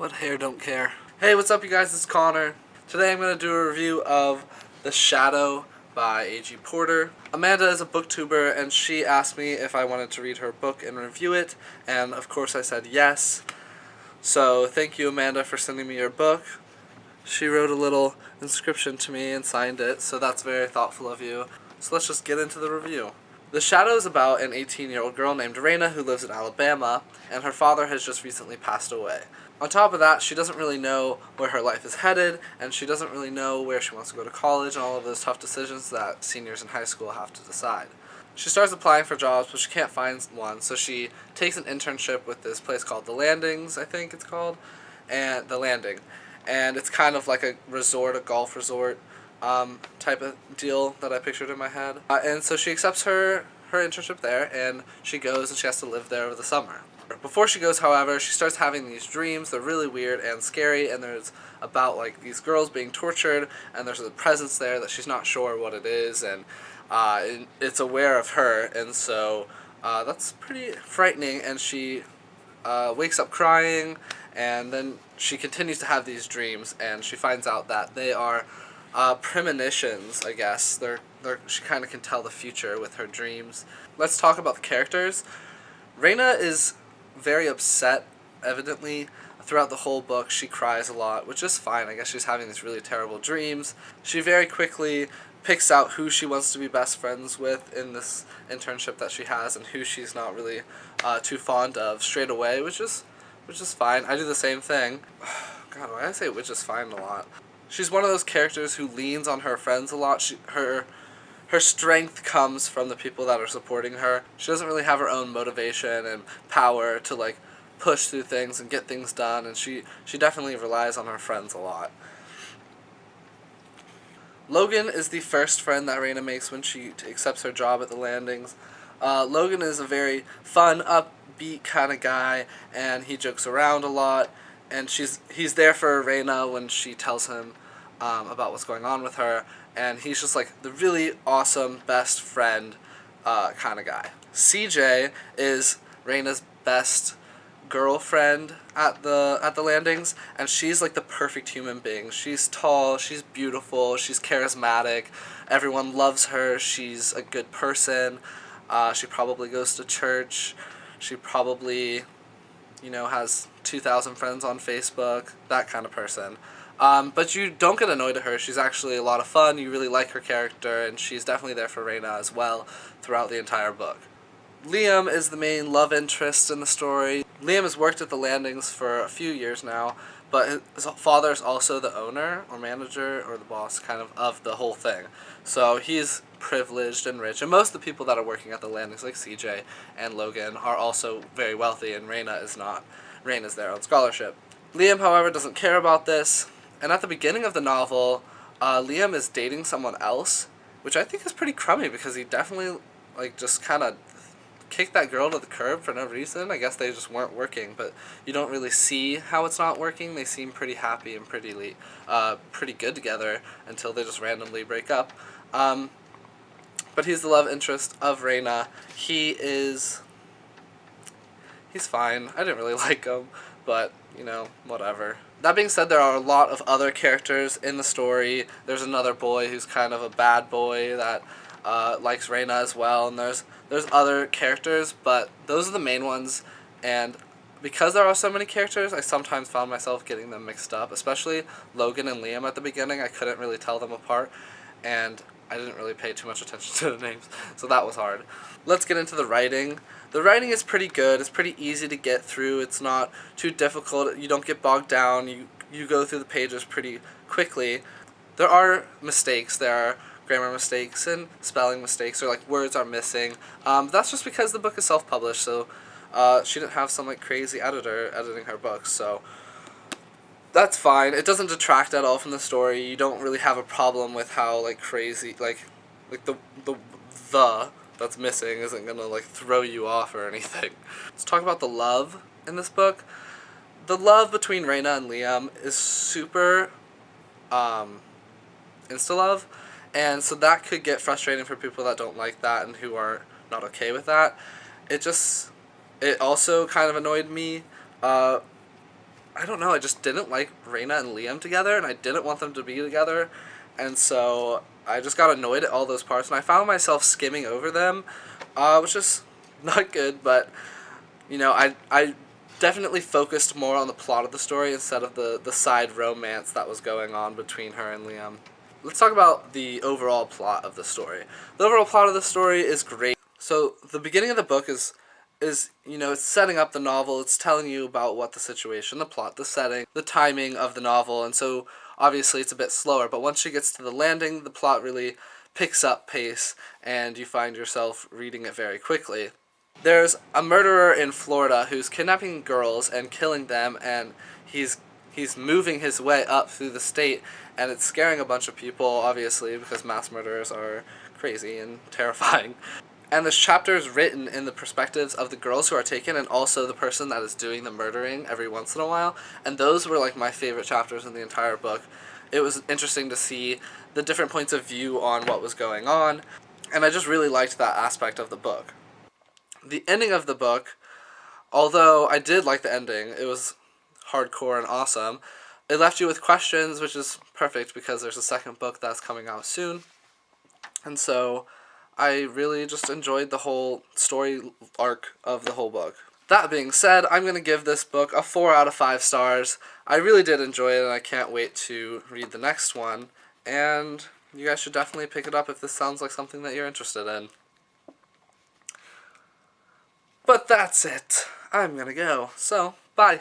What hair don't care? Hey, what's up you guys? It's Connor. Today I'm going to do a review of The Shadow by A.G. Porter. Amanda is a booktuber and she asked me if I wanted to read her book and review it, and of course I said yes. So thank you, Amanda, for sending me your book. She wrote a little inscription to me and signed it, so that's very thoughtful of you. So let's just get into the review. The Shadow is about an 18-year-old girl named Raina who lives in Alabama, and her father has just recently passed away. On top of that, she doesn't really know where her life is headed, and she doesn't really know where she wants to go to college and all of those tough decisions that seniors in high school have to decide. She starts applying for jobs, but she can't find one, so she takes an internship with this place called The Landings, I think it's called, and The Landing. And it's kind of like a resort, a golf resort type of deal that I pictured in my head. And so she accepts her internship there, and she goes and she has to live there over the summer. Before she goes, however, she starts having these dreams. They're really weird and scary, and there's about like these girls being tortured, and there's a presence there that she's not sure what it is, and it's aware of her, and so that's pretty frightening, and she wakes up crying, and then she continues to have these dreams, and she finds out that they are premonitions, I guess. She kind of can tell the future with her dreams. Let's talk about the characters. Raina is very upset, evidently. Throughout the whole book, she cries a lot, which is fine. I guess she's having these really terrible dreams. She very quickly picks out who she wants to be best friends with in this internship that she has, and who she's not really too fond of straight away, which is fine. I do the same thing. God, why do I say which is fine a lot? She's one of those characters who leans on her friends a lot. Her strength comes from the people that are supporting her. She doesn't really have her own motivation and power to like push through things and get things done, and she definitely relies on her friends a lot. Logan is the first friend that Raina makes when she accepts her job at the Landings. Logan is a very fun, upbeat kind of guy, and he jokes around a lot, and he's there for Raina when she tells him about what's going on with her, and he's just like the really awesome best friend kind of guy. CJ is Raina's best girlfriend at the Landings, and she's like the perfect human being. She's tall, she's beautiful, she's charismatic, everyone loves her, she's a good person, she probably goes to church, she probably, has 2,000 friends on Facebook, that kind of person. But you don't get annoyed at her. She's actually a lot of fun. You really like her character, and she's definitely there for Raina as well throughout the entire book. Liam is the main love interest in the story. Liam has worked at the Landings for a few years now, but his father is also the owner or manager or the boss kind of the whole thing. So he's privileged and rich, and most of the people that are working at the Landings, like CJ and Logan, are also very wealthy, and Raina is not. Raina's there on scholarship. Liam, however, doesn't care about this. And at the beginning of the novel, Liam is dating someone else, which I think is pretty crummy because he definitely just kind of kicked that girl to the curb for no reason. I guess they just weren't working, but you don't really see how it's not working. They seem pretty happy and pretty good together until they just randomly break up. But he's the love interest of Raina. He's fine. I didn't really like him, but whatever. That being said, there are a lot of other characters in the story. There's another boy who's kind of a bad boy that likes Raina as well, and there's other characters, but those are the main ones, and because there are so many characters, I sometimes found myself getting them mixed up, especially Logan and Liam at the beginning. I couldn't really tell them apart, and I didn't really pay too much attention to the names, so that was hard. Let's get into the writing. The writing is pretty good. It's pretty easy to get through. It's not too difficult. You don't get bogged down. You go through the pages pretty quickly. There are mistakes. There are grammar mistakes and spelling mistakes, or like words are missing. That's just because the book is self-published, so she didn't have some like crazy editor editing her books, so that's fine. It doesn't detract at all from the story. You don't really have a problem with how crazy the that's missing isn't gonna throw you off or anything. Let's talk about the love in this book. The love between Raina and Liam is super insta-love, and so that could get frustrating for people that don't like that and who are not okay with that. It also kind of annoyed me I don't know, I just didn't like Reina and Liam together, and I didn't want them to be together, and so I just got annoyed at all those parts, and I found myself skimming over them, which is not good, but, you know, I definitely focused more on the plot of the story instead of the side romance that was going on between her and Liam. Let's talk about the overall plot of the story. The overall plot of the story is great. So the beginning of the book is you know, it's setting up the novel. It's telling you about what the situation, the plot, the setting, the timing of the novel, and so obviously it's a bit slower. But once she gets to the landing, the plot really picks up pace, and you find yourself reading it very quickly. There's a murderer in Florida who's kidnapping girls and killing them, and he's moving his way up through the state, and it's scaring a bunch of people, obviously, because mass murderers are crazy and terrifying. And this chapter is written in the perspectives of the girls who are taken and also the person that is doing the murdering every once in a while. And those were like my favorite chapters in the entire book. It was interesting to see the different points of view on what was going on, and I just really liked that aspect of the book. The ending of the book, although I did like the ending, it was hardcore and awesome. It left you with questions, which is perfect because there's a second book that's coming out soon. And so I really just enjoyed the whole story arc of the whole book. That being said, I'm going to give this book a 4 out of 5 stars. I really did enjoy it, and I can't wait to read the next one. And you guys should definitely pick it up if this sounds like something that you're interested in. But that's it. I'm going to go. So, bye.